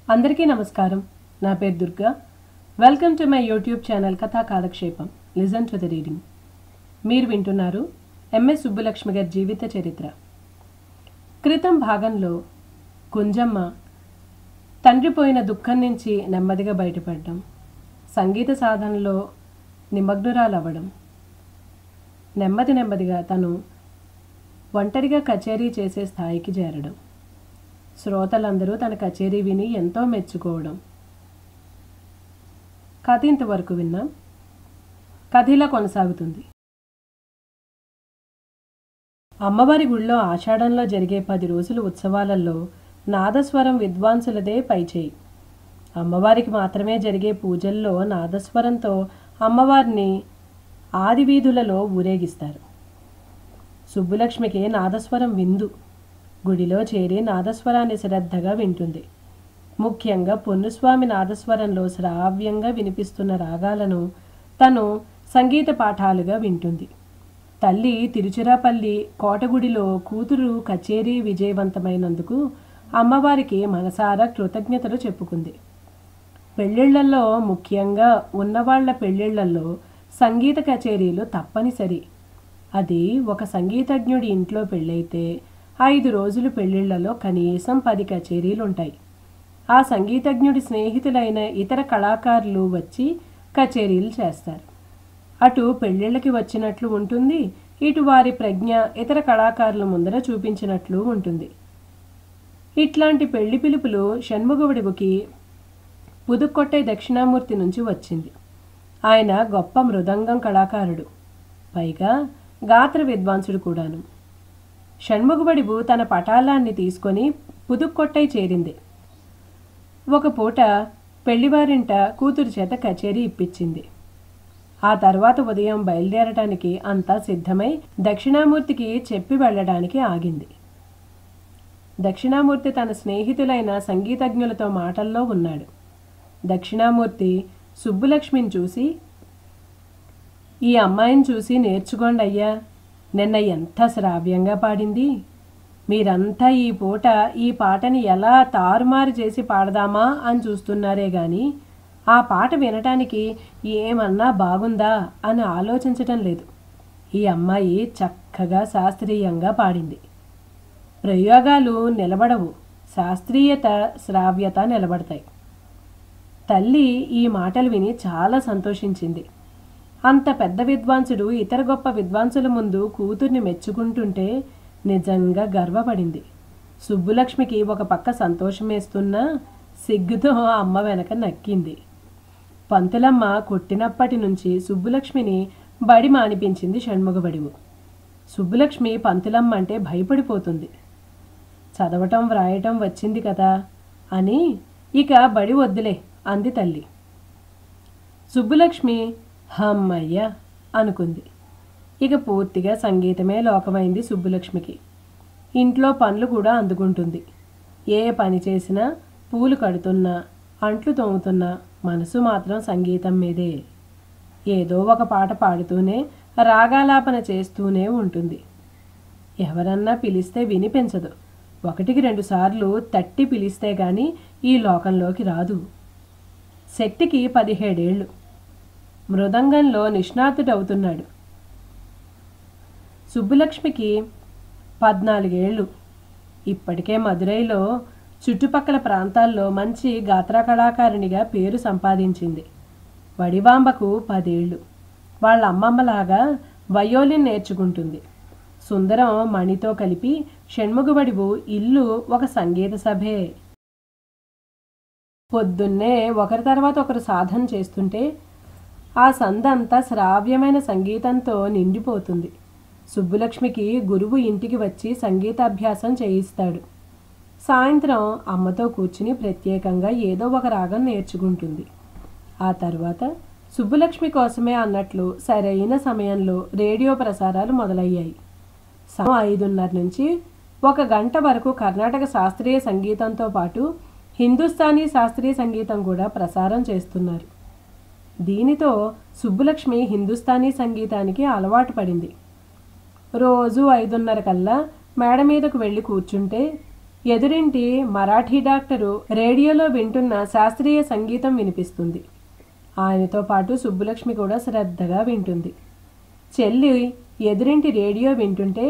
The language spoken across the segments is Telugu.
అందరికీ నమస్కారం. నా పేరు Durga. Welcome to my YouTube channel కథా కాలక్షేపం. Listen to the reading. మీరు వింటున్నారు ఎంఎస్ సుబ్బులక్ష్మి గారి జీవిత చరిత్ర. క్రితం భాగంలో కుంజమ్మ తండ్రి పోయిన దుఃఖం నుంచి నెమ్మదిగా బయటపడడం, సంగీత సాధనలో నిమగ్నురాలవ్వడం, నెమ్మదిగా తను ఒంటరిగా కచేరీ చేసే స్థాయికి చేరడం, శ్రోతలందరూ తన కచేరీ విని ఎంతో మెచ్చుకోవడం. కథ ఇంతవరకు విన్నాం. కథ ఇలా కొనసాగుతుంది. అమ్మవారి గుళ్ళో ఆషాఢంలో జరిగే 10 రోజుల ఉత్సవాలలో నాదస్వరం విద్వాంసులదే పైచేయి. అమ్మవారికి మాత్రమే జరిగే పూజల్లో నాదస్వరంతో అమ్మవారిని ఆది వీధులలో ఊరేగిస్తారు. సుబ్బులక్ష్మికి నాదస్వరం విందు. గుడిలో చేరి నాదస్వరాన్ని శ్రద్ధగా వింటుంది. ముఖ్యంగా పొన్నుస్వామి నాదస్వరంలో శ్రావ్యంగా వినిపిస్తున్న రాగాలను తను సంగీత పాఠాలుగా వింటుంది. తల్లి తిరుచిరాపల్లి కోటగుడిలో కూతురు కచేరీ విజయవంతమైనందుకు అమ్మవారికి మనసారా కృతజ్ఞతలు చెప్పుకుంది. పెళ్ళిళ్లలో, ముఖ్యంగా ఉన్నవాళ్ల పెళ్ళిళ్లలో సంగీత కచేరీలు తప్పనిసరి. అది ఒక సంగీతజ్ఞుడి ఇంట్లో పెళ్ళైతే 5 రోజులు పెళ్ళిళ్లలో కనీసం 10 కచేరీలుంటాయి. ఆ సంగీతజ్ఞుడి స్నేహితులైన ఇతర కళాకారులు వచ్చి కచేరీలు చేస్తారు. అటు పెళ్ళిళ్ళకి వచ్చినట్లు ఉంటుంది, ఇటు వారి ప్రజ్ఞ ఇతర కళాకారుల ముందర చూపించినట్లు ఉంటుంది. ఇట్లాంటి పెళ్లి పిలుపులు షణ్ముగవుడికి పుదుక్కొట్టై దక్షిణామూర్తి నుంచి వచ్చింది. ఆయన గొప్ప మృదంగం కళాకారుడు, పైగా గాత్ర విద్వాంసుడు కూడాను. షణ్ముగబడిబు తన పటాలాన్ని తీసుకొని పుదుక్కొట్టై చేరింది. ఒక పూట పెళ్లివారింట కూతురు చేత కచేరీ ఇప్పించింది. ఆ తర్వాత ఉదయం బయలుదేరటానికి అంతా సిద్ధమై దక్షిణామూర్తికి చెప్పి వెళ్ళడానికి ఆగింది. దక్షిణామూర్తి తన స్నేహితులైన సంగీతజ్ఞులతో మాటల్లో ఉన్నాడు. దక్షిణామూర్తి సుబ్బులక్ష్మిని చూసి, "ఈ అమ్మాయిని చూసి నేర్చుకోండి అయ్యా, నిన్న ఎంత శ్రావ్యంగా పాడింది. మీరంతా ఈ పూట ఈ పాటని ఎలా తారుమారు చేసి పాడదామా అని చూస్తున్నారే గాని ఆ పాట వినటానికి ఏమన్నా బాగుందా అని ఆలోచించటం లేదు. ఈ అమ్మాయి చక్కగా శాస్త్రీయంగా పాడింది. ప్రయోగాలు నిలబడవు, శాస్త్రీయత శ్రావ్యత నిలబడతాయి." తల్లి ఈ మాటలు విని చాలా సంతోషించింది. అంత పెద్ద విద్వాంసుడు ఇతర గొప్ప విద్వాంసుల ముందు కూతుర్ని మెచ్చుకుంటుంటే నిజంగా గర్వపడింది. సుబ్బులక్ష్మికి ఒక పక్క సంతోషమేస్తున్నా సిగ్గుతో అమ్మ వెనక నక్కింది. పంతులమ్మ కొట్టినప్పటి నుంచి సుబ్బులక్ష్మిని బడి మానిపించింది షణ్ముగబడివు. సుబ్బులక్ష్మి పంతులమ్మ అంటే భయపడిపోతుంది. చదవటం వ్రాయటం వచ్చింది కదా అని ఇక బడి వద్దులే అంది తల్లి. సుబ్బులక్ష్మి హమ్మయ్య అనుకుంది. ఇక పూర్తిగా సంగీతమే లోకమైంది సుబ్బులక్ష్మికి. ఇంట్లో పనులు కూడా అందుకుంటుంది. ఏ పని చేసినా, పూలు కడుతున్నా, అంట్లు తోముతున్నా మనసు మాత్రం సంగీతం మీదే. ఏదో ఒక పాట పాడుతూనే, రాగాలాపన చేస్తూనే ఉంటుంది. ఎవరన్నా పిలిస్తే వినిపించదు. 1-2 సార్లు తట్టి పిలిస్తే గాని ఈ లోకంలోకి రాదు. శక్తికి 17 ఏళ్ళు. మృదంగంలో నిష్ణాతుడవుతున్నాడు. సుబ్బులక్ష్మికి 14 ఏళ్ళు. ఇప్పటికే మదురైలో చుట్టుపక్కల ప్రాంతాల్లో మంచి గాత్ర కళాకారిణిగా పేరు సంపాదించింది. వడివాంబకు 10 ఏళ్ళు. వాళ్ళ అమ్మమ్మలాగా వయోలిన్ నేర్చుకుంటుంది. సుందరం మణితో కలిపి షణ్ముగబడివు ఇల్లు ఒక సంగీత సభే. పొద్దున్నే ఒకరి తర్వాత ఒకరు సాధన చేస్తుంటే ఆ సందంతా శ్రావ్యమైన సంగీతంతో నిండిపోతుంది. సుబ్బులక్ష్మికి గురువు ఇంటికి వచ్చి సంగీతాభ్యాసం చేయిస్తాడు. సాయంత్రం అమ్మతో కూర్చుని ప్రత్యేకంగా ఏదో ఒక రాగం నేర్చుకుంటుంది. ఆ తర్వాత సుబ్బులక్ష్మి కోసమే అన్నట్లు సరైన సమయంలో రేడియో ప్రసారాలు మొదలయ్యాయి. 5:30 నుంచి 1 గంట వరకు కర్ణాటక శాస్త్రీయ సంగీతంతో పాటు హిందుస్థానీ శాస్త్రీయ సంగీతం కూడా ప్రసారం చేస్తున్నారు. దీనితో సుబ్బులక్ష్మి హిందుస్థానీ సంగీతానికి అలవాటు పడింది. రోజు 5:30 కల్లా మేడ మీదకు వెళ్ళి కూర్చుంటే ఎదురింటి మరాఠీ డాక్టరు రేడియోలో వింటున్న శాస్త్రీయ సంగీతం వినిపిస్తుంది. ఆయనతో పాటు సుబ్బులక్ష్మి కూడా శ్రద్ధగా వింటుంది. చెల్లి ఎదురింటి రేడియో వింటుంటే,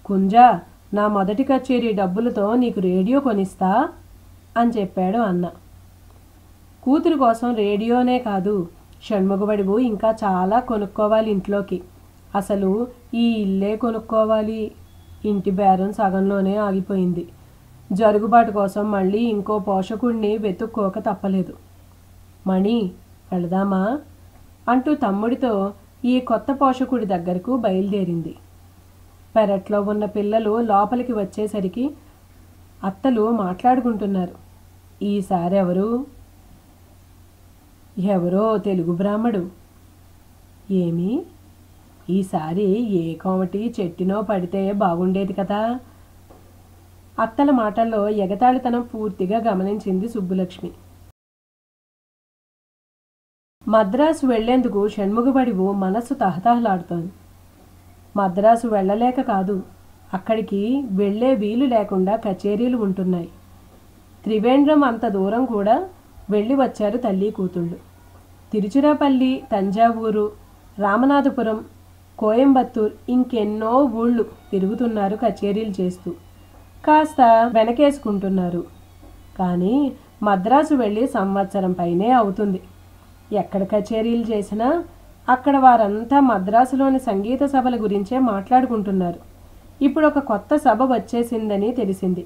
కుంజా, నా మొదటి కచేరీ డబ్బులతో నీకు రేడియో కొనిస్తా అని చెప్పాడు అన్న. కూతురు కోసం రేడియోనే కాదు, షణ్ముగబడివు ఇంకా చాలా కొనుక్కోవాలి ఇంట్లోకి. అసలు ఈ ఇల్లే కొనుక్కోవాలి. ఇంటి బేరం సగంలోనే ఆగిపోయింది. జరుగుబాటు కోసం మళ్ళీ ఇంకో పోషకుడిని వెతుక్కోక తప్పలేదు. మణి, వెళదామా అంటూ తమ్ముడితో ఈ కొత్త పోషకుడి దగ్గరకు బయలుదేరింది. పెరట్లో ఉన్న పిల్లలు లోపలికి వచ్చేసరికి అత్తలు మాట్లాడుకుంటున్నారు. ఈసారి ఎవరో తెలుగు బ్రాహ్మడు. ఏమి, ఈసారి ఏ కోమటి చెట్టునో పడితే బాగుండేది కదా. అత్తల మాటల్లో ఎగతాళితనం పూర్తిగా గమనించింది సుబ్బులక్ష్మి. మద్రాసు వెళ్లేందుకు షణ్ముగబడివు మనస్సు తహతహలాడుతోంది. మద్రాసు వెళ్ళలేక కాదు, అక్కడికి వెళ్లే వీలు లేకుండా కచేరీలు ఉంటున్నాయి. త్రివేంద్రం అంత దూరం కూడా వెళ్ళి వచ్చారు తల్లి కూతుళ్ళు. తిరుచిరాపల్లి, తంజావూరు, రామనాథపురం, కోయంబత్తూర్ ఇంకెన్నో ఊళ్ళు తిరుగుతున్నారు కచేరీలు చేస్తూ. కాస్త వెనకేసుకుంటున్నారు. కానీ మద్రాసు వెళ్ళి సంవత్సరం పైనే అవుతుంది. ఎక్కడ కచేరీలు చేసినా అక్కడ వారంతా మద్రాసులోని సంగీత సభల గురించే మాట్లాడుకుంటున్నారు. ఇప్పుడు ఒక కొత్త సభ వచ్చేసిందని తెలిసింది.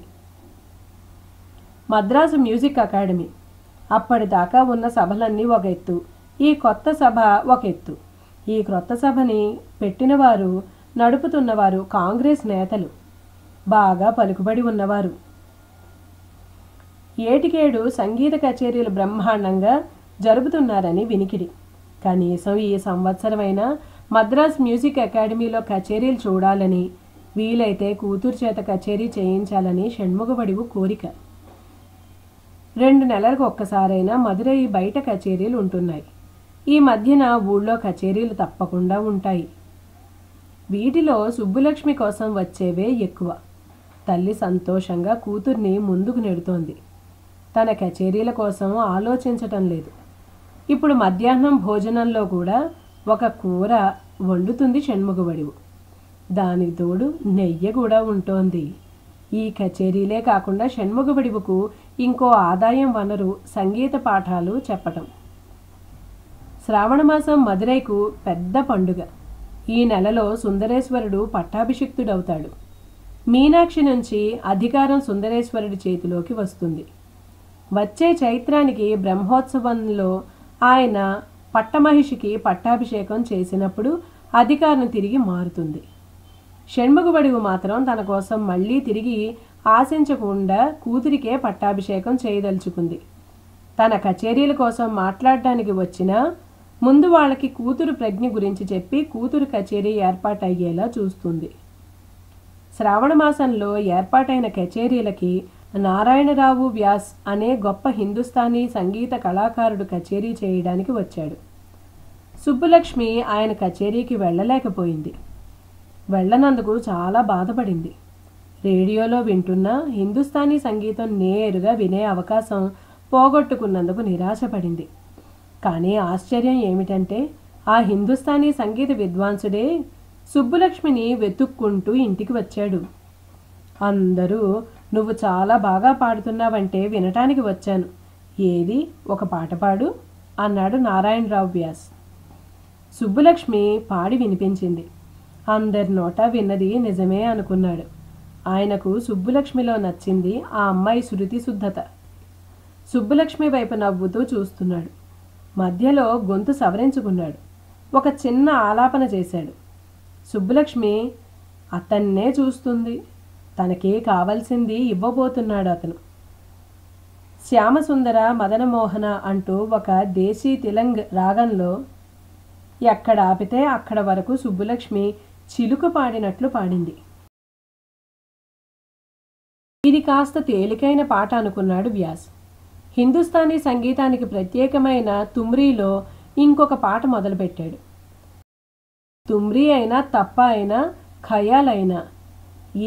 Madras music academy. అప్పటిదాకా ఉన్న సభలన్నీ ఒక ఎత్తు, ఈ కొత్త సభ ఒక ఎత్తు. ఈ క్రొత్త సభని పెట్టినవారు, నడుపుతున్నవారు కాంగ్రెస్ నేతలు, బాగా పలుకుబడి ఉన్నవారు. ఏటికేడు సంగీత కచేరీలు బ్రహ్మాండంగా జరుపుతున్నారని వినికిడి. కనీసం ఈ సంవత్సరమైనా మద్రాస్ మ్యూజిక్ అకాడమీలో కచేరీలు చూడాలని, వీలైతే కూతురు చేత కచేరీ చేయించాలని షణ్ముగబడివు కోరిక. 2 నెలలకు ఒక్కసారైనా మదురై బయట కచేరీలు ఉంటున్నాయి. ఈ మధ్యన ఊళ్ళో కచేరీలు తప్పకుండా ఉంటాయి. వీటిలో సుబ్బులక్ష్మి కోసం వచ్చేవే ఎక్కువ. తల్లి సంతోషంగా కూతుర్ని ముందుకు నెడుతోంది. తన కచేరీల కోసం ఆలోచించటం లేదు. ఇప్పుడు మధ్యాహ్నం భోజనంలో కూడా ఒక కూర వండుతుంది షణ్ముగబడివు. దానికి తోడు నెయ్యి కూడా ఉంటోంది. ఈ కచేరీలే కాకుండా షణ్ముగబడివుకు ఇంకో ఆదాయం వనరు సంగీత పాఠాలు చెప్పటం. శ్రావణమాసం మదురైకు పెద్ద పండుగ. ఈ నెలలో సుందరేశ్వరుడు పట్టాభిషిక్తుడవుతాడు. మీనాక్షి నుంచి అధికారం సుందరేశ్వరుడి చేతిలోకి వస్తుంది. వచ్చే చైత్రానికి బ్రహ్మోత్సవంలో ఆయన పట్టమహిషికి పట్టాభిషేకం చేసినప్పుడు అధికారం తిరిగి మారుతుంది. షణ్ముగబడివు మాత్రం తన కోసం మళ్ళీ తిరిగి ఆశించకుండా కూతురికే పట్టాభిషేకం చేయదలుచుకుంది. తన కచేరీల కోసం మాట్లాడడానికి వచ్చినా ముందు వాళ్ళకి కూతురు ప్రజ్ఞ గురించి చెప్పి కూతురు కచేరీ ఏర్పాటయ్యేలా చూస్తుంది. శ్రావణమాసంలో ఏర్పాటైన కచేరీలకి నారాయణరావు వ్యాస్ అనే గొప్ప హిందుస్థానీ సంగీత కళాకారుడు కచేరీ చేయడానికి వచ్చాడు. సుబ్బులక్ష్మి ఆయన కచేరీకి వెళ్ళలేకపోయింది. వెళ్ళనందుకు చాలా బాధపడింది. రేడియోలో వింటున్న హిందుస్థానీ సంగీతం నేరుగా వినే అవకాశం పోగొట్టుకున్నందుకు నిరాశపడింది. కానీ ఆశ్చర్యం ఏమిటంటే ఆ హిందుస్థానీ సంగీత విద్వాంసుడే సుబ్బులక్ష్మిని వెతుక్కుంటూ ఇంటికి వచ్చాడు. అందరూ, నువ్వు చాలా బాగా పాడుతున్నావంటే వినటానికి వచ్చాను. ఏది, ఒక పాట పాడు అన్నాడు నారాయణరావు వ్యాస్. సుబ్బులక్ష్మి పాడి వినిపించింది. అందరి నోటా విన్నది నిజమే అనుకున్నాడు. ఆయనకు సుబ్బులక్ష్మిలో నచ్చింది ఆ అమ్మాయి శృతి శుద్ధత. సుబ్బులక్ష్మి వైపు నవ్వుతూ చూస్తున్నాడు. మధ్యలో గొంతు సవరించుకున్నాడు. ఒక చిన్న ఆలాపన చేశాడు. సుబ్బులక్ష్మి అతన్నే చూస్తుంది. తనకి కావలసింది ఇవ్వబోతున్నాడు అతను. శ్యామసుందర మదనమోహన అంటూ ఒక దేశీ తిలంగ్ రాగంలో ఎక్కడ ఆపితే అక్కడ వరకు సుబ్బులక్ష్మి చిలుక పాడినట్లు పాడింది. ఇది కాస్త తేలికైన పాట అనుకున్నాడు వ్యాస్. హిందుస్థానీ సంగీతానికి ప్రత్యేకమైన తుమ్రీలో ఇంకొక పాట మొదలుపెట్టాడు. తుమ్రీ అయినా, తప్ప అయినా, ఖయాల్ అయినా,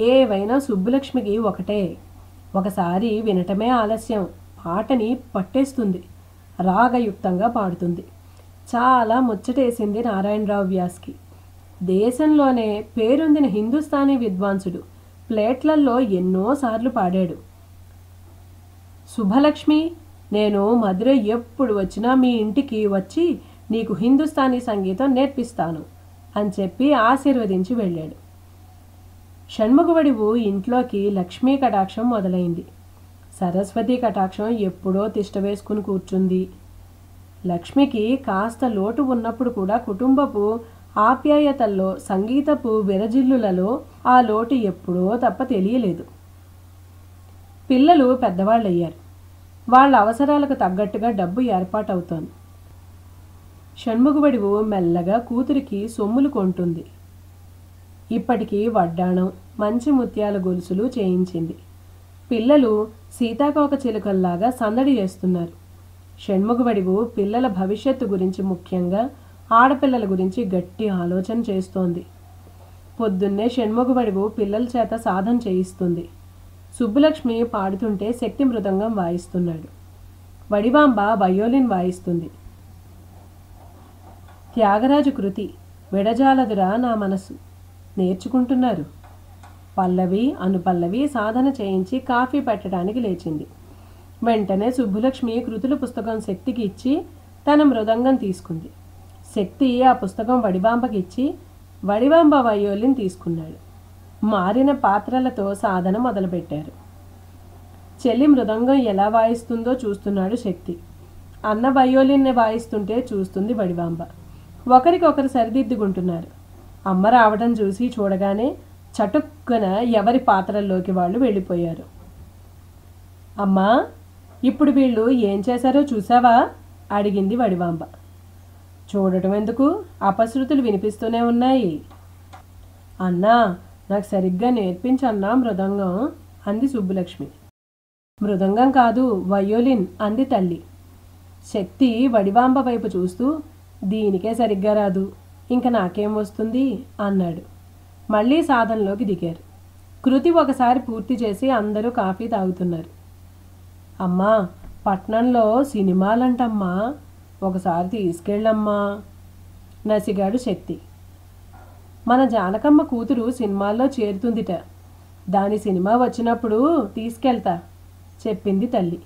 ఏవైనా సుబ్బులక్ష్మికి ఒకటే. ఒకసారి వినటమే ఆలస్యం, పాటని పట్టేస్తుంది, రాగయుక్తంగా పాడుతుంది. చాలా ముచ్చటేసింది నారాయణరావు వ్యాస్కి. దేశంలోనే పేరొందిన హిందుస్థానీ విద్వాంసుడు, ప్లేట్లల్లో ఎన్నోసార్లు పాడాడు. శుభలక్ష్మి, నేను మధురై ఎప్పుడు వచ్చినా మీ ఇంటికి వచ్చి నీకు హిందుస్థానీ సంగీతం నేర్పిస్తాను అని చెప్పి ఆశీర్వదించి వెళ్ళాడు. షణ్ముఖవడివు ఇంట్లోకి లక్ష్మీ కటాక్షం మొదలైంది. సరస్వతి కటాక్షం ఎప్పుడో తిష్టవేసుకుని కూర్చుంది. లక్ష్మికి కాస్త లోటు ఉన్నప్పుడు కూడా కుటుంబపు ఆప్యాయతల్లో, సంగీతపు విరజిల్లులలో ఆ లోటు ఎప్పుడో తప్ప తెలియలేదు. పిల్లలు పెద్దవాళ్ళయ్యారు. వాళ్ళ అవసరాలకు తగ్గట్టుగా డబ్బు ఏర్పాటవుతోంది. షణ్ముఖవడివు మెల్లగా కూతురికి సొమ్ములు కొంటుంది. ఇప్పటికీ వడ్డాణం, మంచి ముత్యాల గొలుసులు చేయించింది. పిల్లలు సీతాకోక చిలుకల్లాగా సందడి చేస్తున్నారు. షణ్ముఖవడివు పిల్లల భవిష్యత్తు గురించి, ముఖ్యంగా ఆడపిల్లల గురించి గట్టి ఆలోచన చేస్తోంది. పొద్దున్నే షణ్ముఖవడివు పిల్లల చేత సాధన చేయిస్తుంది. సుబ్బులక్ష్మి పాడుతుంటే శక్తి మృదంగం వాయిస్తున్నాడు. వడివాంబ వయోలిన్ వాయిస్తుంది. త్యాగరాజు కృతి విడజాలదురా నా మనసు నేర్చుకుంటున్నారు. పల్లవి, అనుపల్లవి సాధన చేయించి కాఫీ పెట్టడానికి లేచింది. వెంటనే సుబ్బులక్ష్మి కృతుల పుస్తకం శక్తికి ఇచ్చి తన మృదంగం తీసుకుంది. శక్తి ఆ పుస్తకం వడివాంబకి ఇచ్చి వడివాంబ వయోలిన్ తీసుకున్నాడు. మారిన పాత్రలతో సాధన మొదలుపెట్టారు. చెల్లి మృదంగం ఎలా వాయిస్తుందో చూస్తున్నాడు శక్తి. అన్న వయోలిన్ని వాయిస్తుంటే చూస్తుంది వడివాంబ. ఒకరికొకరు సరిదిద్దుకుంటున్నారు. అమ్మ రావడం చూసి చూడగానే చటుక్కున ఎవరి పాత్రల్లోకి వాళ్ళు వెళ్ళిపోయారు. అమ్మా, ఇప్పుడు వీళ్ళు ఏం చేశారో చూసావా అడిగింది వడివాంబ. చూడటం ఎందుకు, అపశృతులు వినిపిస్తూనే ఉన్నాయి. అన్నా, నాకు సరిగ్గా నేర్పించన్నా మృదంగం అంది సుబ్బులక్ష్మి. మృదంగం కాదు, వయోలిన్ అంది తల్లి. శక్తి వడివాంబ వైపు చూస్తూ దీనికే సరిగ్గా రాదు, ఇంక నాకేం వస్తుంది అన్నాడు. మళ్ళీ సాధనలోకి దిగారు. కృతి ఒకసారి పూర్తి చేసి అందరూ కాఫీ తాగుతున్నారు. అమ్మా, పట్నంలో సినిమాలంటమ్మా, ఒకసారి తీసుకెళ్ళమ్మా నసిగాడు శక్తి. మన జానకమ్మ కూతురు సినిమాల్లో చేరుతుందిట, దాని సినిమా వచ్చినప్పుడు తీసుకెళ్తా చెప్పింది తల్లి.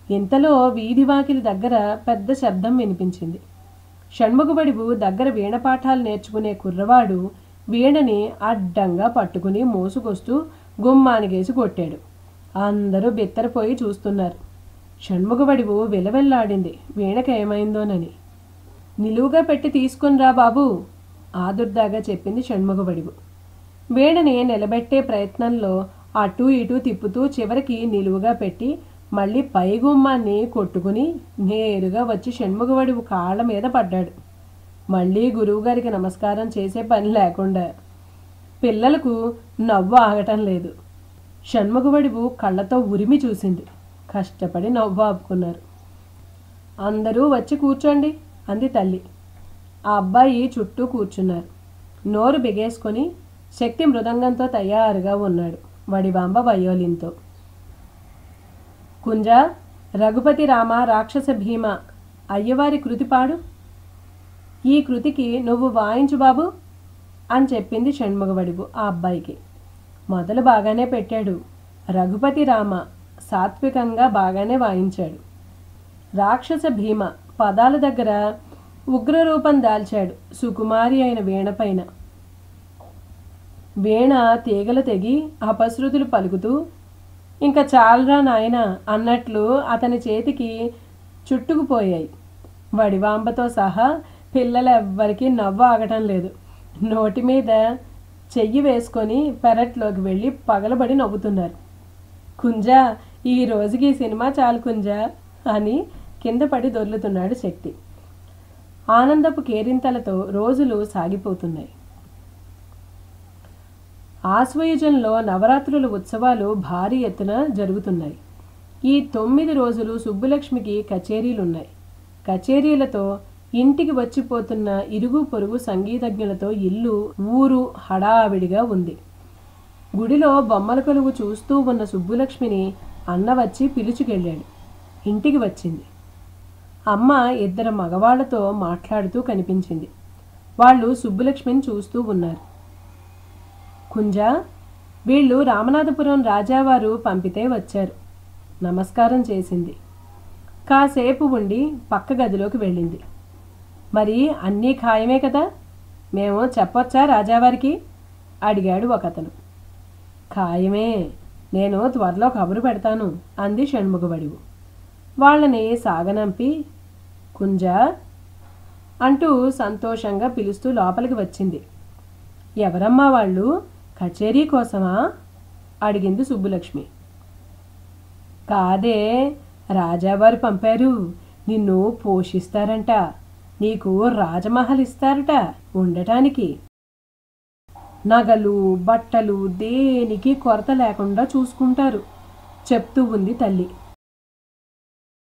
ఇంతలో వీధి వాకిలి దగ్గర పెద్ద శబ్దం వినిపించింది. షణ్ముఖవడివు దగ్గర వీణ పాఠాలు నేర్చుకునే కుర్రవాడు వీణని అడ్డంగా పట్టుకుని మోసుకొస్తూ గుమ్మానిగేసి కొట్టాడు. అందరూ బిత్తరపోయి చూస్తున్నారు. షణ్ముఖవడివు విలవెల్లాడింది వీణకేమైందోనని. నిలువుగా పెట్టి తీసుకునిరా బాబు ఆదుర్దాగా చెప్పింది షణ్ముఖవడివు. వీణని నిలబెట్టే ప్రయత్నంలో అటూ ఇటూ తిప్పుతూ చివరికి నిలువుగా పెట్టి మళ్ళీ పై గుమ్మాన్ని కొట్టుకుని నేరుగా వచ్చి షణ్ముఖవడివు కాళ్ళ మీద పడ్డాడు. మళ్ళీ గురువుగారికి నమస్కారం చేసే పని లేకుండా. పిల్లలకు నవ్వు ఆగటం లేదు. షణ్ముఖవడివు కళ్ళతో ఉరిమి చూసింది. కష్టపడి నవ్వు ఆపుకున్నారు. అందరూ వచ్చి కూర్చోండి అంది తల్లి. ఆ అబ్బాయి చుట్టూ కూర్చున్నారు. నోరు బిగేసుకొని శక్తి మృదంగంతో తయారుగా ఉన్నాడు, వడివాంబ వయోలిన్తో. కుంజ, రఘుపతి రామ రాక్షస భీమ అయ్యవారి కృతి పాడు. ఈ కృతికి నువ్వు వాయించు బాబు అని చెప్పింది షణ్ముఖవడివు ఆ అబ్బాయికి. మొదలు బాగానే పెట్టాడు. రఘుపతి రామ సాత్వికంగా బాగానే వాయించాడు. రాక్షస భీమ పదాల దగ్గర ఉగ్రరూపం దాల్చాడు సుకుమారి అయిన వీణపైన. వీణ తీగలు తెగి అపశృతులు పలుకుతూ ఇంకా చాలరా నాయన అన్నట్లు అతని చేతికి చుట్టుకుపోయాయి. వడివాంబతో సహా పిల్లలెవ్వరికీ నవ్వు ఆగటం లేదు. నోటి మీద చెయ్యి వేసుకొని పెరట్లోకి వెళ్ళి పగలబడి నవ్వుతున్నారు. కుంజ, ఈ రోజుకి సినిమా చాలు కుంజ అని కింద పడి దొర్లుతున్నాడు శక్తి. ఆనందపు కేరింతలతో రోజులు సాగిపోతున్నాయి. ఆశ్వయుజంలో నవరాత్రుల ఉత్సవాలు భారీ ఎత్తున జరుగుతున్నాయి. ఈ 9 రోజులు సుబ్బులక్ష్మికి కచేరీలున్నాయి. కచేరీలతో ఇంటికి వచ్చిపోతున్న ఇరుగు పొరుగు సంగీతజ్ఞులతో ఇల్లు ఊరు హడావిడిగా ఉంది. గుడిలో బొమ్మల కొలువు చూస్తూ ఉన్న సుబ్బులక్ష్మిని అన్న వచ్చి పిలుచుకెళ్ళాడు. ఇంటికి వచ్చింది. అమ్మ ఇద్దరు మగవాళ్లతో మాట్లాడుతూ కనిపించింది. వాళ్ళు సుబ్బులక్ష్మిని చూస్తూ ఉన్నారు. కుంజా, వీళ్ళు రామనాథపురం రాజావారు పంపితే వచ్చారు. నమస్కారం చేసింది. కాసేపు ఉండి పక్క గదిలోకి వెళ్ళింది. మరి అన్నీ ఖాయమే కదా, మేము చెప్పొచ్చా రాజావారికి అడిగాడు ఒకతను. ఖాయమే, నేను త్వరలో కబురు పెడతాను అంది షణ్ముఖబడివు. వాళ్ళని సాగనంపి కుంజా అంటూ సంతోషంగా పిలుస్తూ లోపలికి వచ్చింది. ఎవరమ్మా వాళ్ళు, కచేరీ కోసమా అడిగింది సుబ్బులక్ష్మి. కాదే, రాజావారు పంపారు, నిన్ను పోషిస్తారంట, నీకు రాజమహల్ ఇస్తారట ఉండటానికి. నగలు బట్టలు దేనికి కొరత లేకుండా చూసుకుంటారు చెప్తూ ఉంది తల్లి.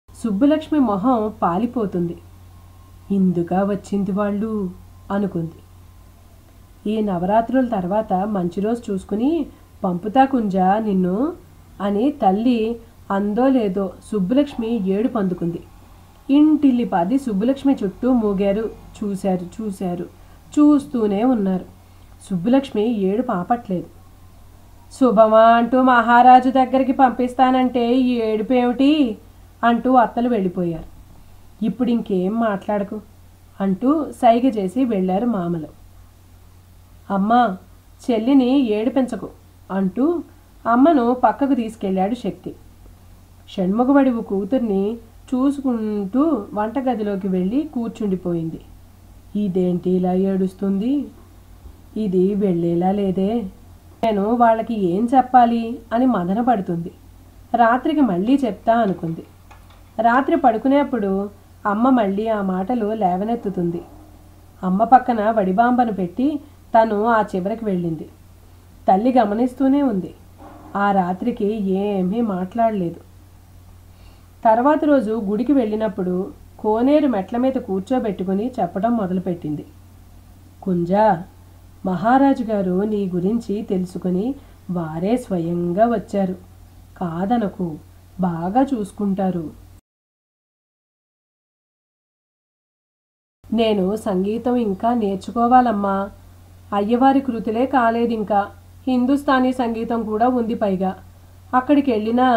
సుబ్బులక్ష్మి మొహం పాలిపోతుంది. ఇందుగా వచ్చింది వాళ్ళు అనుకుంది. ఈ నవరాత్రుల తర్వాత మంచి రోజు చూసుకుని పంపుతా కుంజా నిన్ను అని తల్లి అందో లేదో సుబ్బులక్ష్మి ఏడుపు అందుకుంది. ఇంటిల్లిపాది సుబ్బులక్ష్మి చుట్టూ మూగారు. చూశారు చూస్తూనే ఉన్నారు. సుబ్బులక్ష్మి ఏడుపు ఆపట్లేదు. శుభమా అంటూ మహారాజు దగ్గరికి పంపిస్తానంటే ఈ ఏడుపు ఏమిటి అంటూ అత్తలు వెళ్ళిపోయారు. ఇప్పుడు ఇంకేం మాట్లాడకు అంటూ సైగ చేసి వెళ్ళారు మామలు. అమ్మా, చెల్లిని ఏడిపించకు అంటూ అమ్మను పక్కకు తీసుకెళ్లాడు శక్తి. షణ్ముఖబడివు కూతుర్ని చూసుకుంటూ వంటగదిలోకి వెళ్ళి కూర్చుండిపోయింది. ఇదేంటి ఇలా ఏడుస్తుంది, ఇది వెళ్ళేలా లేదే, నేను వాళ్ళకి ఏం చెప్పాలి అని మదన పడుతుంది. రాత్రికి మళ్ళీ చెప్తా అనుకుంది. రాత్రి పడుకునేప్పుడు అమ్మ మళ్ళీ ఆ మాటలు లేవనెత్తుతుంది. అమ్మ పక్కన వడిబాంబను పెట్టి తను ఆ చివరికి వెళ్ళింది. తల్లి గమనిస్తూనే ఉంది. ఆ రాత్రికి ఏమీ మాట్లాడలేదు. తర్వాత రోజు గుడికి వెళ్ళినప్పుడు కోనేరు మెట్ల మీద కూర్చోబెట్టుకుని చెప్పడం మొదలుపెట్టింది. కుంజా, మహారాజు గారు నీ గురించి తెలుసుకుని వారే స్వయంగా వచ్చారు. కాదనకు, బాగా చూసుకుంటారు. నేను సంగీతం ఇంకా నేర్చుకోవాలమ్మా. అయ్యవారి కృతులే కాలేదింకా, హిందుస్థానీ సంగీతం కూడా ఉంది. పైగా అక్కడికి వెళ్ళినా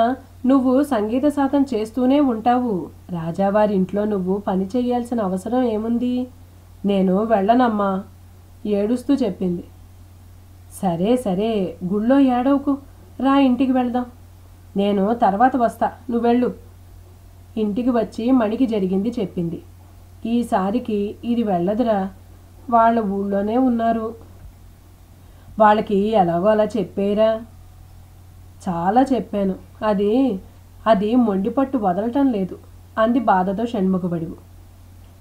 నువ్వు సంగీత సాధన చేస్తూనే ఉంటావు. రాజావారి ఇంట్లో నువ్వు పని చెయ్యాల్సిన అవసరం ఏముంది? నేను వెళ్ళనమ్మా ఏడుస్తూ చెప్పింది. సరే సరే, గుళ్ళో ఏడవకు, రా ఇంటికి వెళ్దాం, నేను తర్వాత వస్తా, నువ్వెళ్ళు. ఇంటికి వచ్చి మణికి జరిగింది చెప్పింది. ఈసారికి ఇది వెళ్ళదురా, వాళ్ళ ఊళ్ళోనే ఉన్నారు, వాళ్ళకి ఎలాగో అలా చెప్పేరా. చాలా చెప్పాను, అది మొండిపట్టు వదలటం లేదు అంది బాధతో షణ్ముఖబడివు.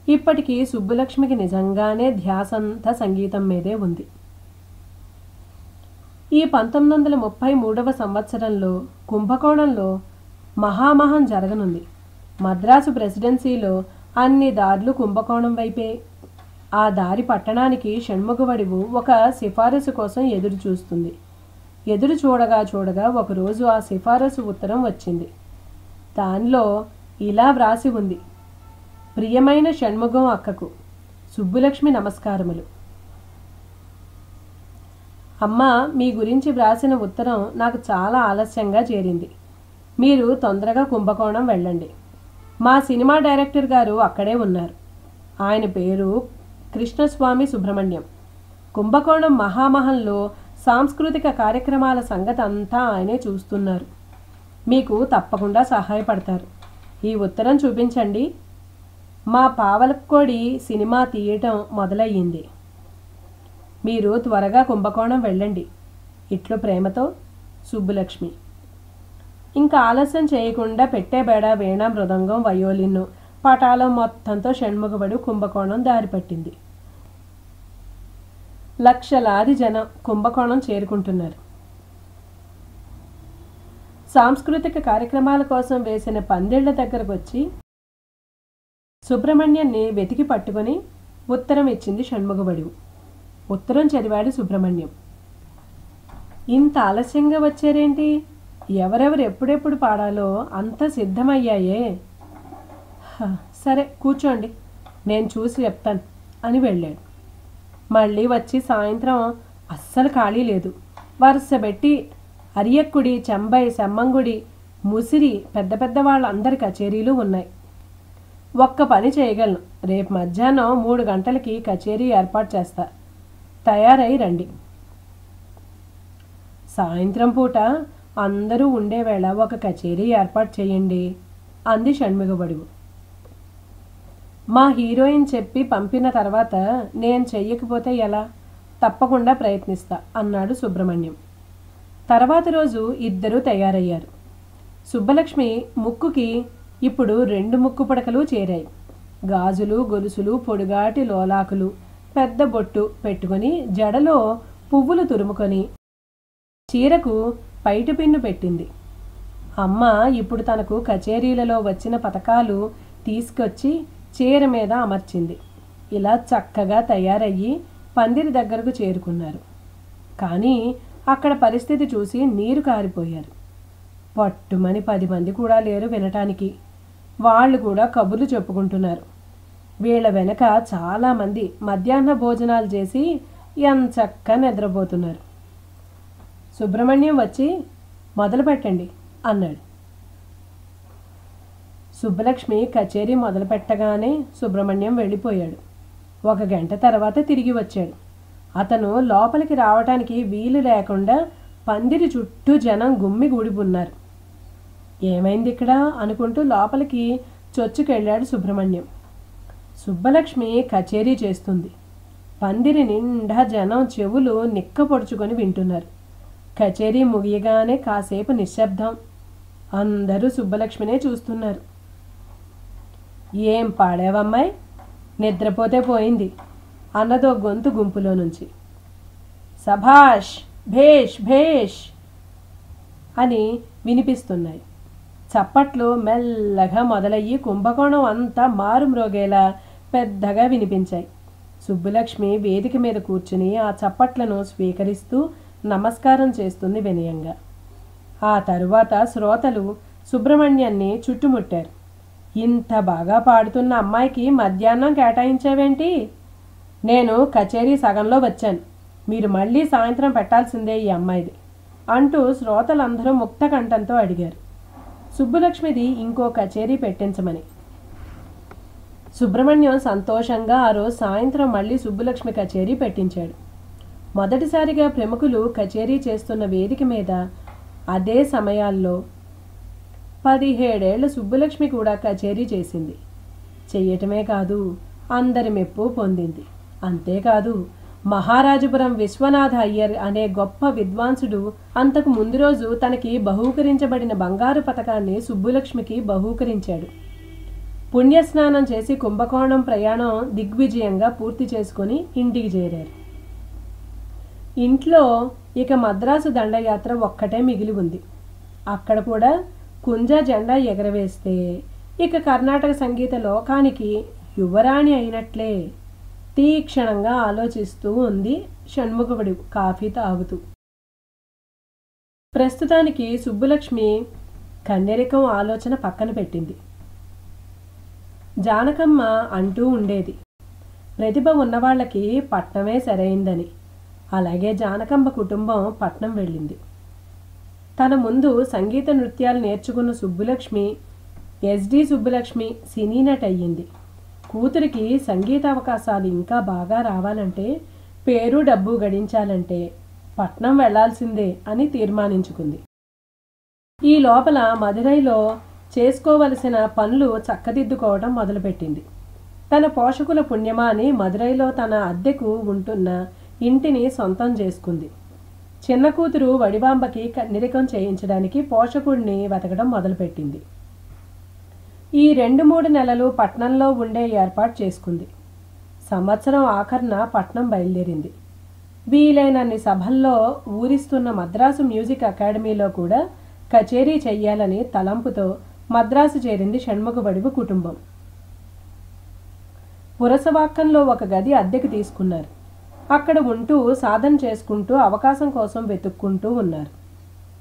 ఇప్పటికీ సుబ్బులక్ష్మికి నిజంగానే ధ్యాసంతా సంగీతం మీదే ఉంది. ఈ 1933వ సంవత్సరంలో కుంభకోణంలో మహామహం జరగనుంది. మద్రాసు ప్రెసిడెన్సీలో అన్ని దారులు కుంభకోణం వైపే. ఆ దారి పట్టణానికి షణ్ముఖబడివు ఒక సిఫారసు కోసం ఎదురు చూస్తుంది. ఎదురు చూడగా ఒకరోజు ఆ సిఫారసు ఉత్తరం వచ్చింది. దానిలో ఇలా వ్రాసి ఉంది: ప్రియమైన షణ్ముఖం అక్కకు సుబ్బులక్ష్మి నమస్కారములు. అమ్మా, మీ గురించి వ్రాసిన ఉత్తరం నాకు చాలా ఆలస్యంగా చేరింది. మీరు తొందరగా కుంభకోణం వెళ్ళండి. మా సినిమా డైరెక్టర్ గారు అక్కడే ఉన్నారు. ఆయన పేరు కృష్ణస్వామి సుబ్రహ్మణ్యం. కుంభకోణం మహామహంలో సాంస్కృతిక కార్యక్రమాల సంగతి అంతా ఆయనే చూస్తున్నారు. మీకు తప్పకుండా సహాయపడతారు. ఈ ఉత్తరం చూపించండి. మా పావలకోడి సినిమా తీయటం మొదలయ్యింది. మీరు త్వరగా కుంభకోణం వెళ్ళండి. ఇట్లు ప్రేమతో సుబ్బులక్ష్మి. ఇంకా ఆలస్యం చేయకుండా పెట్టేబేడ, వీణ, మృదంగం, వయోలిన్ను పటాలం మొత్తంతో షణ్ముఖబడి కుంభకోణం దారిపట్టింది. లక్షలాది జనం కుంభకోణం చేరుకుంటున్నారు. సాంస్కృతిక కార్యక్రమాల కోసం వేసిన పందిళ్ల దగ్గరకు వచ్చి సుబ్రహ్మణ్యాన్ని వెతికి పట్టుకొని ఉత్తరం ఇచ్చింది షణ్ముఖబడివు. ఉత్తరం చదివాడు సుబ్రహ్మణ్యం. ఇంత ఆలస్యంగా వచ్చారేంటి? ఎవరెవరు ఎప్పుడెప్పుడు పాడాలో అంతా సిద్ధమయ్యాయే. సరే కూర్చోండి, నేను చూసి చెప్తాను అని వెళ్ళాడు. మళ్ళీ వచ్చి సాయంత్రం అస్సలు ఖాళీ లేదు. వరుసబెట్టి అరియక్కుడి, చెంబై, సెమ్మంగుడి, ముసిరి పెద్ద పెద్ద వాళ్ళందరి కచేరీలు ఉన్నాయి. ఒక్క పని చేయగలను, రేపు మధ్యాహ్నం 3 గంటలకి కచేరీ ఏర్పాటు చేస్తా. తయారై రండి. సాయంత్రం పూట అందరూ ఉండేవేళ ఒక కచేరీ ఏర్పాటు చేయండి అంది షణ్ముగబడువు. మా హీరోయిన్ చెప్పి పంపిన తర్వాత నేను చెయ్యకపోతే ఎలా? తప్పకుండా ప్రయత్నిస్తా అన్నాడు సుబ్రహ్మణ్యం. తర్వాత రోజు ఇద్దరూ తయారయ్యారు. సుబ్బలక్ష్మి ముక్కుకి ఇప్పుడు 2 ముక్కు పుడకలు చేరాయి. గాజులు, గొలుసులు, పొడుగాటి లోలాకులు, పెద్ద బొట్టు పెట్టుకుని జడలో పువ్వులు తురుముకొని చీరకు పైట పిన్ను పెట్టింది. అమ్మ ఇప్పుడు తనకు కచేరీలలో వచ్చిన పతకాలు తీసుకొచ్చి చీర మీద అమర్చింది. ఇలా చక్కగా తయారయ్యి పందిరి దగ్గరకు చేరుకున్నారు. కానీ అక్కడ పరిస్థితి చూసి నీరు కారిపోయారు. పట్టుమని 10 మంది కూడా లేరు వినటానికి. వాళ్ళు కూడా కబుర్లు చెప్పుకుంటున్నారు. వీళ్ళ వెనక చాలామంది మధ్యాహ్న భోజనాలు చేసి ఎంచక్కా నిద్రపోతున్నారు. సుబ్రహ్మణ్యం వచ్చి మొదలు పెట్టండి అన్నాడు. సుబ్బలక్ష్మి కచేరీ మొదలు పెట్టగానే సుబ్రహ్మణ్యం వెళ్ళిపోయాడు. 1 గంట తర్వాత తిరిగి వచ్చాడు. అతను లోపలికి రావటానికి వీలు లేకుండా పందిరి చుట్టూ జనం గుమ్మిగూడిపున్నారు. ఏమైంది ఇక్కడ అనుకుంటూ లోపలికి చొచ్చుకెళ్ళాడు సుబ్రహ్మణ్యం. సుబ్బలక్ష్మి కచేరీ చేస్తుంది. పందిరి నిండా జనం చెవులు నిక్కపొడుచుకొని వింటున్నారు. కచేరీ ముగియగానే కాసేపు నిశ్శబ్దం. అందరూ సుబ్బలక్ష్మినే చూస్తున్నారు. ఏం పాడావమ్మాయి, నిద్రపోతే పోయింది అన్నదో గొంతు గుంపులో నుంచి. సభాష్, భేష్ భేష్ అని వినిపిస్తున్నాయి. చప్పట్లు మెల్లగా మొదలయ్యి కుంభకోణం అంతా మారుమ్రోగేలా పెద్దగా వినిపించాయి. సుబ్బలక్ష్మి వేదిక మీద కూర్చుని ఆ చప్పట్లను స్వీకరిస్తూ నమస్కారం చేస్తుంది వినయంగా. ఆ తరువాత శ్రోతలు సుబ్రహ్మణ్యాన్ని చుట్టుముట్టారు. ఇంత బాగా పాడుతున్న అమ్మాయికి మధ్యాహ్నం కేటాయించావేంటి? నేను కచేరీ సగంలో వచ్చాను, మీరు మళ్ళీ సాయంత్రం పెట్టాల్సిందే ఈ అమ్మాయిది అంటూ శ్రోతలందరూ ముక్త కంఠంతో అడిగారు. సుబ్బలక్ష్మిది ఇంకో కచేరీ పెట్టించమని. సుబ్రహ్మణ్యం సంతోషంగా ఆ రోజు సాయంత్రం మళ్ళీ సుబ్బలక్ష్మి కచేరీ పెట్టించాడు. మొదటిసారిగా ప్రముఖులు కచేరీ చేస్తున్న వేదిక మీద అదే సమయాల్లో 17 ఏళ్ల సుబ్బలక్ష్మి కూడా కచేరీ చేసింది. చెయ్యటమే కాదు, అందరి మెప్పు పొందింది. అంతేకాదు, మహారాజపురం విశ్వనాథ అయ్యర్ అనే గొప్ప విద్వాంసుడు అంతకు ముందు రోజు తనకి బహూకరించబడిన బంగారు పతకాన్ని సుబ్బలక్ష్మికి బహూకరించాడు. పుణ్యస్నానం చేసి కుంభకోణం ప్రయాణం దిగ్విజయంగా పూర్తి చేసుకుని ఇంటికి చేరారు. ఇంట్లో ఇక మద్రాసు దండయాత్ర ఒక్కటే మిగిలి ఉంది. అక్కడ కూడా కుంజ జెండా ఎగరవేస్తే ఇక కర్ణాటక సంగీత లోకానికి యువరాణి అయినట్లే తీక్షణంగా ఆలోచిస్తూ ఉంది షణ్ముఖబడి కాఫీ తాగుతూ. ప్రస్తుతానికి సుబ్బలక్ష్మి కన్నెరికం ఆలోచన పక్కన పెట్టింది. జానకమ్మ అంటూ ఉండేది, ప్రతిభ ఉన్నవాళ్ళకి పట్నమే సరైందని. అలాగే జానకమ్మ కుటుంబం పట్నం వెళ్ళింది. తన ముందు సంగీత నృత్యాలు నేర్చుకున్న సుబ్బలక్ష్మి ఎస్డి సుబ్బలక్ష్మి సినీ నటి అయ్యింది. కూతురికి సంగీత అవకాశాలు ఇంకా బాగా రావాలంటే, పేరు డబ్బు గడించాలంటే పట్నం వెళ్లాల్సిందే అని తీర్మానించుకుంది. ఈ లోపల మదురైలో చేసుకోవలసిన పనులు చక్కదిద్దుకోవడం మొదలుపెట్టింది. తన పోషకుల పుణ్యమా అని మదురైలో తన అద్దెకు ఉంటున్న ఇంటిని సొంతం చేసుకుంది. చిన్న కూతురు వడివాంబకి నిరికం చేయించడానికి పోషకుడిని వెతకడం మొదలుపెట్టింది. ఈ 2-3 నెలలు పట్నంలో ఉండే ఏర్పాటు చేసుకుంది. సంవత్సరం ఆఖర్న పట్నం బయలుదేరింది. వీలైనన్ని సభల్లో ఊరిస్తున్న మద్రాసు మ్యూజిక్ అకాడమీలో కూడా కచేరీ చెయ్యాలని తలంపుతో మద్రాసు చేరింది షణ్ముఖబడివు కుటుంబం. పురసవాక్కంలో ఒక గది అద్దెకు తీసుకున్నారు. అక్కడ ఉంటూ సాధన చేసుకుంటూ అవకాశం కోసం వెతుక్కుంటూ ఉన్నారు.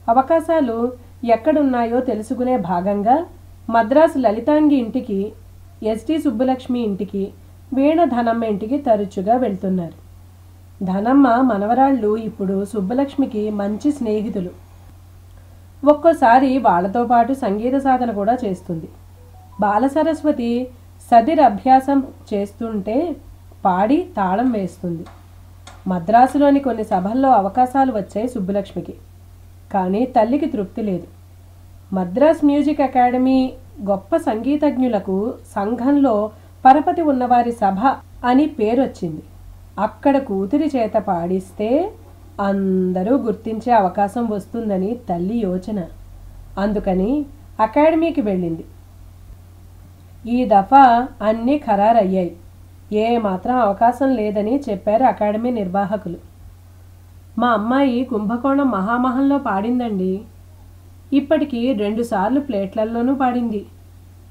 అవకాశాలు ఎక్కడున్నాయో తెలుసుకునే భాగంగా మద్రాసు లలితాంగి ఇంటికి, ఎస్టీ సుబ్బలక్ష్మి ఇంటికి, వీణ ధనమ్మ ఇంటికి తరచుగా వెళ్తున్నారు. ధనమ్మ మనవరాళ్ళు ఇప్పుడు సుబ్బలక్ష్మికి మంచి స్నేహితులు. ఒక్కోసారి వాళ్లతో పాటు సంగీత సాధన కూడా చేస్తుంది. బాలసరస్వతి సదిర్ అభ్యాసం చేస్తుంటే పాడి తాళం వేస్తుంది. మద్రాసులోని కొన్ని సభల్లో అవకాశాలు వచ్చాయి సుబ్బలక్ష్మికి. కానీ తల్లికి తృప్తి లేదు. మద్రాస్ మ్యూజిక్ అకాడమీ గొప్ప సంగీతజ్ఞులకు సంఘంలో పరపతి ఉన్నవారి సభ అని పేరొచ్చింది. అక్కడ కూతురి చేత పాడిస్తే అందరూ గుర్తించే అవకాశం వస్తుందని తల్లి యోచన. అందుకని అకాడమీకి వెళ్ళింది. ఈ దఫా అన్నీ ఖరారయ్యాయి. ఏ మాత్రం అవకాశం లేదని చెప్పారు అకాడమీ నిర్వాహకులు. మా అమ్మాయి కుంభకోణం మహామహంలో పాడిందండి. ఇప్పటికి 2 సార్లు ప్లేట్లల్లోనూ పాడింది.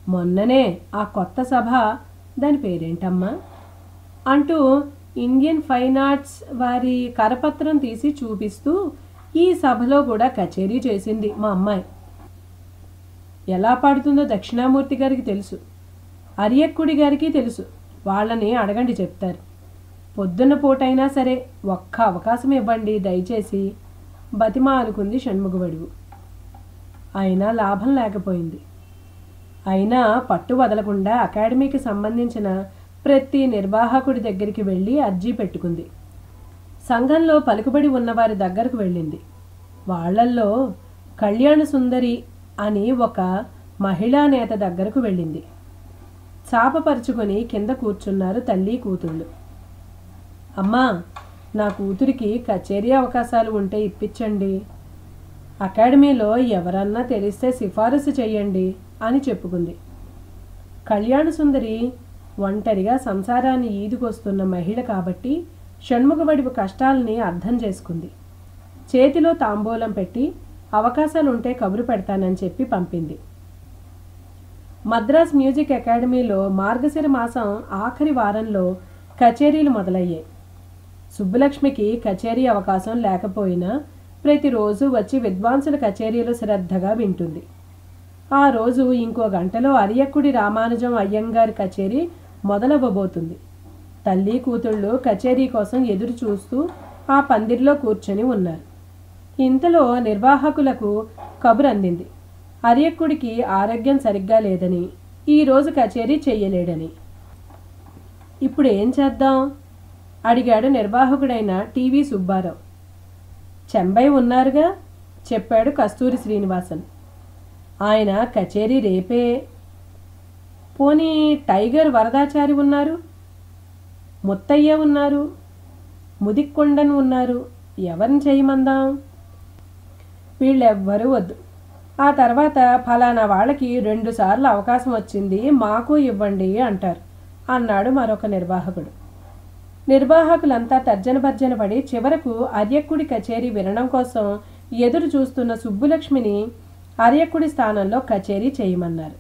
మొన్ననే ఆ కొత్త సభ, దాని పేరేంటమ్మా అంటూ ఇండియన్ ఫైన్ ఆర్ట్స్ వారి కరపత్రం తీసి చూపిస్తూ ఈ సభలో కూడా కచేరీ చేసింది మా అమ్మాయి. ఎలా పాడుతుందో దక్షిణామూర్తి గారికి తెలుసు, అరియక్కుడి గారికి తెలుసు. వాళ్ళని అడగండి చెప్తారు. పొద్దున్న పూటైనా సరే ఒక్క అవకాశం ఇవ్వండి దయచేసి బతిమా అనుకుంది షణ్ముఖవడివు. అయినా లాభం లేకపోయింది. అయినా పట్టు వదలకుండా అకాడమీకి సంబంధించిన ప్రతి నిర్వాహకుడి దగ్గరికి వెళ్ళి అర్జీ పెట్టుకుంది. సంఘంలో పలుకుబడి ఉన్నవారి దగ్గరకు వెళ్ళింది. వాళ్లల్లో కళ్యాణ సుందరి అని ఒక మహిళా నేత దగ్గరకు వెళ్ళింది. చాపపరుచుకొని కింద కూర్చున్నారు తల్లి కూతుళ్ళు. అమ్మా, నా కూతురికి కచేరీ అవకాశాలు ఉంటే ఇప్పించండి, అకాడమీలో ఎవరన్నా తెలిస్తే సిఫారసు చెయ్యండి అని చెప్పుకుంది. కళ్యాణ సుందరి ఒంటరిగా సంసారాన్ని ఈదుకొస్తున్న మహిళ కాబట్టి షణ్ముఖవడివు కష్టాలని అర్థం చేసుకుంది. చేతిలో తాంబూలం పెట్టి అవకాశాలుంటే కబురు పెడతానని చెప్పి పంపింది. మద్రాస్ మ్యూజిక్ అకాడమీలో మార్గశిర మాసం ఆఖరి వారంలో కచేరీలు మొదలయ్యాయి. సుబ్బలక్ష్మికి కచేరీ అవకాశం లేకపోయినా ప్రతిరోజు వచ్చి విద్వాంసుల కచేరీలు శ్రద్ధగా వింటుంది. ఆ రోజు ఇంకో గంటలో అరియక్కుడి రామానుజం అయ్యంగారి కచేరీ మొదలవ్వబోతుంది. తల్లి కూతుళ్ళు కచేరీ కోసం ఎదురు చూస్తూ ఆ పందిరిలో కూర్చొని ఉన్నారు. ఇంతలో నిర్వాహకులకు కబురు అందింది. అరియక్కుడికి ఆరోగ్యం సరిగ్గా లేదని, ఈరోజు కచేరీ చెయ్యలేడని. ఇప్పుడు ఏం చేద్దాం అడిగాడు నిర్వాహకుడైన టీవీ సుబ్బారావు. చెంబై ఉన్నారుగా చెప్పాడు కస్తూరి శ్రీనివాసన్. ఆయన కచేరీ రేపే. పోనీ టైగర్ వరదాచారి ఉన్నారు, ముత్తయ్య ఉన్నారు, ముదిక్కొండన్ ఉన్నారు, ఎవరిని చేయమందాం? వీళ్ళెవ్వరూ వద్దు. ఆ తర్వాత ఫలానా వాళ్ళకి 2 సార్లు అవకాశం వచ్చింది, మాకు ఇవ్వండి అంటారు అన్నాడు మరొక నిర్వాహకుడు. నిర్వాహకులంతా తర్జన పడి చివరకు అర్యక్కుడి కచేరీ వినడం కోసం ఎదురు చూస్తున్న సుబ్బులక్ష్మిని అర్యక్కుడి స్థానంలో కచేరీ చేయమన్నారు.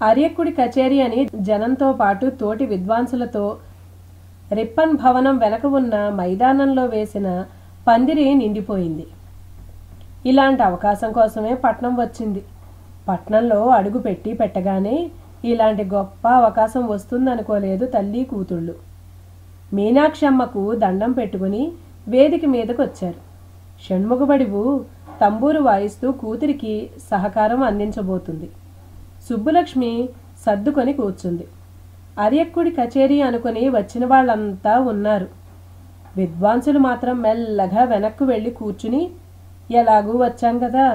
అర్యక్కుడి కచేరీ అని జనంతో పాటు తోటి విద్వాంసులతో రిప్పన్ భవనం వెనక ఉన్న మైదానంలో వేసిన పందిరి నిండిపోయింది. ఇలాంటి అవకాశం కోసమే పట్నం వచ్చింది. పట్నంలో అడుగు పెట్టగానే ఇలాంటి గొప్ప అవకాశం వస్తుందనుకోలేదు తల్లి కూతుళ్ళు. మీనాక్షమ్మకు దండం పెట్టుకుని వేదిక మీదకు వచ్చారు. షణ్ముఖబడివు తంబూరు వాయిస్తూ కూతురికి సహకారం అందించబోతుంది. సుబ్బులక్ష్మి సర్దుకొని కూర్చుంది. అరియక్కుడి కచేరీ అనుకుని వచ్చిన వాళ్ళంతా ఉన్నారు. విద్వాంసులు మాత్రం మెల్లగా వెనక్కు వెళ్ళి కూర్చుని ఎలాగూ వచ్చాం కదా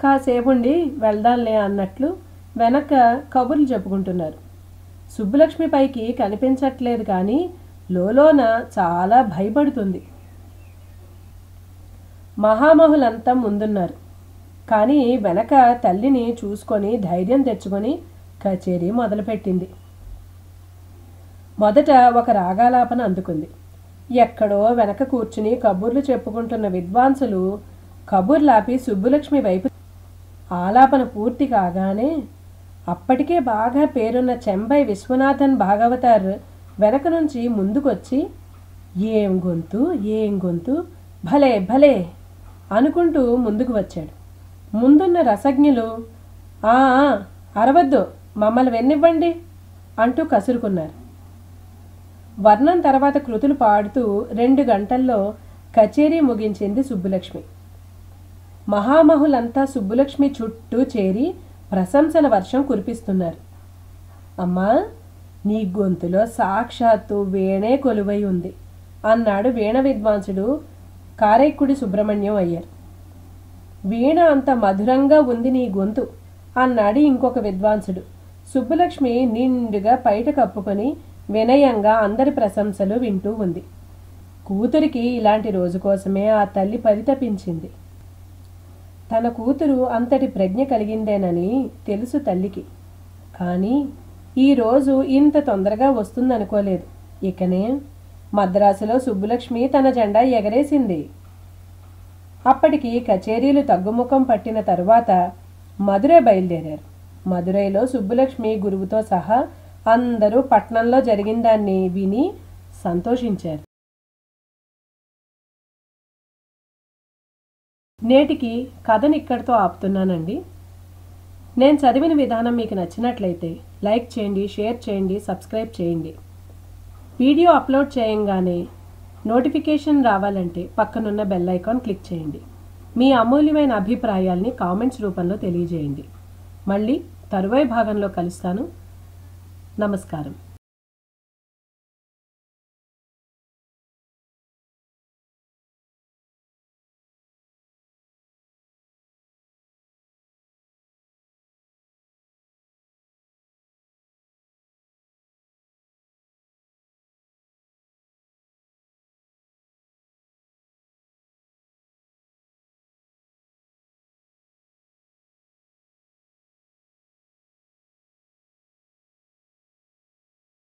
కాసేపుండి వెళ్దాంలే అన్నట్లు వెనక కబుర్లు చెప్పుకుంటున్నారు. సుబ్బులక్ష్మి పైకి కనిపించట్లేదు కానీ లోలోన చాలా భయపడుతుంది. మహామహులంతా ముందున్నారు కానీ వెనక తల్లిని చూసుకొని ధైర్యం తెచ్చుకొని కచేరీ మొదలుపెట్టింది. మొదట ఒక రాగాలాపన అందుకుంది. ఎక్కడో వెనక కూర్చుని కబుర్లు చెప్పుకుంటున్న విద్వాంసులు కబుర్లాపి సుబ్బులక్ష్మి వైపు ఆలాపన పూర్తి కాగానే అప్పటికే బాగా పేరున్న చెంబై విశ్వనాథన్ భాగవతార్ వెనక నుంచి ముందుకొచ్చి ఏం గొంతు ఏం గొంతు, భలే భలే అనుకుంటూ ముందుకు వచ్చాడు. ముందున్న రసజ్ఞులు ఆ అరవద్దు, మమ్మల్ని వెన్నివ్వండి అంటూ కసురుకున్నారు. వర్ణం తర్వాత కృతులు పాడుతూ 2 గంటల్లో కచేరీ ముగించింది సుబ్బులక్ష్మి. మహామహులంతా సుబ్బులక్ష్మి చుట్టూ చేరి ప్రశంసల వర్షం కురిపిస్తున్నారు. అమ్మా, నీ గొంతులో సాక్షాత్తు వీణే కొలువై ఉంది అన్నాడు వీణ విద్వాంసుడు కారైక్కుడి సుబ్రహ్మణ్యం అయ్యర్. వీణ అంత మధురంగా ఉంది నీ గొంతు అన్నాడు ఇంకొక విద్వాంసుడు. సుబ్బులక్ష్మి నిండుగా పైట కప్పుకొని వినయంగా అందరి ప్రశంసలు వింటూ ఉంది. కూతురికి ఇలాంటి రోజు కోసమే ఆ తల్లి పరితపించింది. తన కూతురు అంతటి ప్రజ్ఞ కలిగిందేనని తెలుసు తల్లికి. కానీ ఈరోజు ఇంత తొందరగా వస్తుందనుకోలేదు. ఇకనే మద్రాసులో సుబ్బులక్ష్మి తన జెండా ఎగరేసింది. అప్పటికి కచేరీలు తగ్గుముఖం పట్టిన తరువాత మదురై బయలుదేరారు. మదురైలో సుబ్బులక్ష్మి గురువుతో సహా అందరూ పట్నంలో జరిగిందాన్ని విని సంతోషించారు. నేటికి కథను ఇక్కడితో ఆపుతున్నానండి. నేను చదివిన విధానం మీకు నచ్చినట్లయితే లైక్ చేయండి, షేర్ చేయండి, సబ్స్క్రైబ్ చేయండి. వీడియో అప్లోడ్ చేయంగానే నోటిఫికేషన్ రావాలంటే పక్కనున్న బెల్ ఐకాన్ క్లిక్ చేయండి. మీ అమూల్యమైన అభిప్రాయాల్ని కామెంట్స్ రూపంలో తెలియజేయండి. మళ్ళీ తరువాయి భాగంలో కలుస్తాను. నమస్కారం.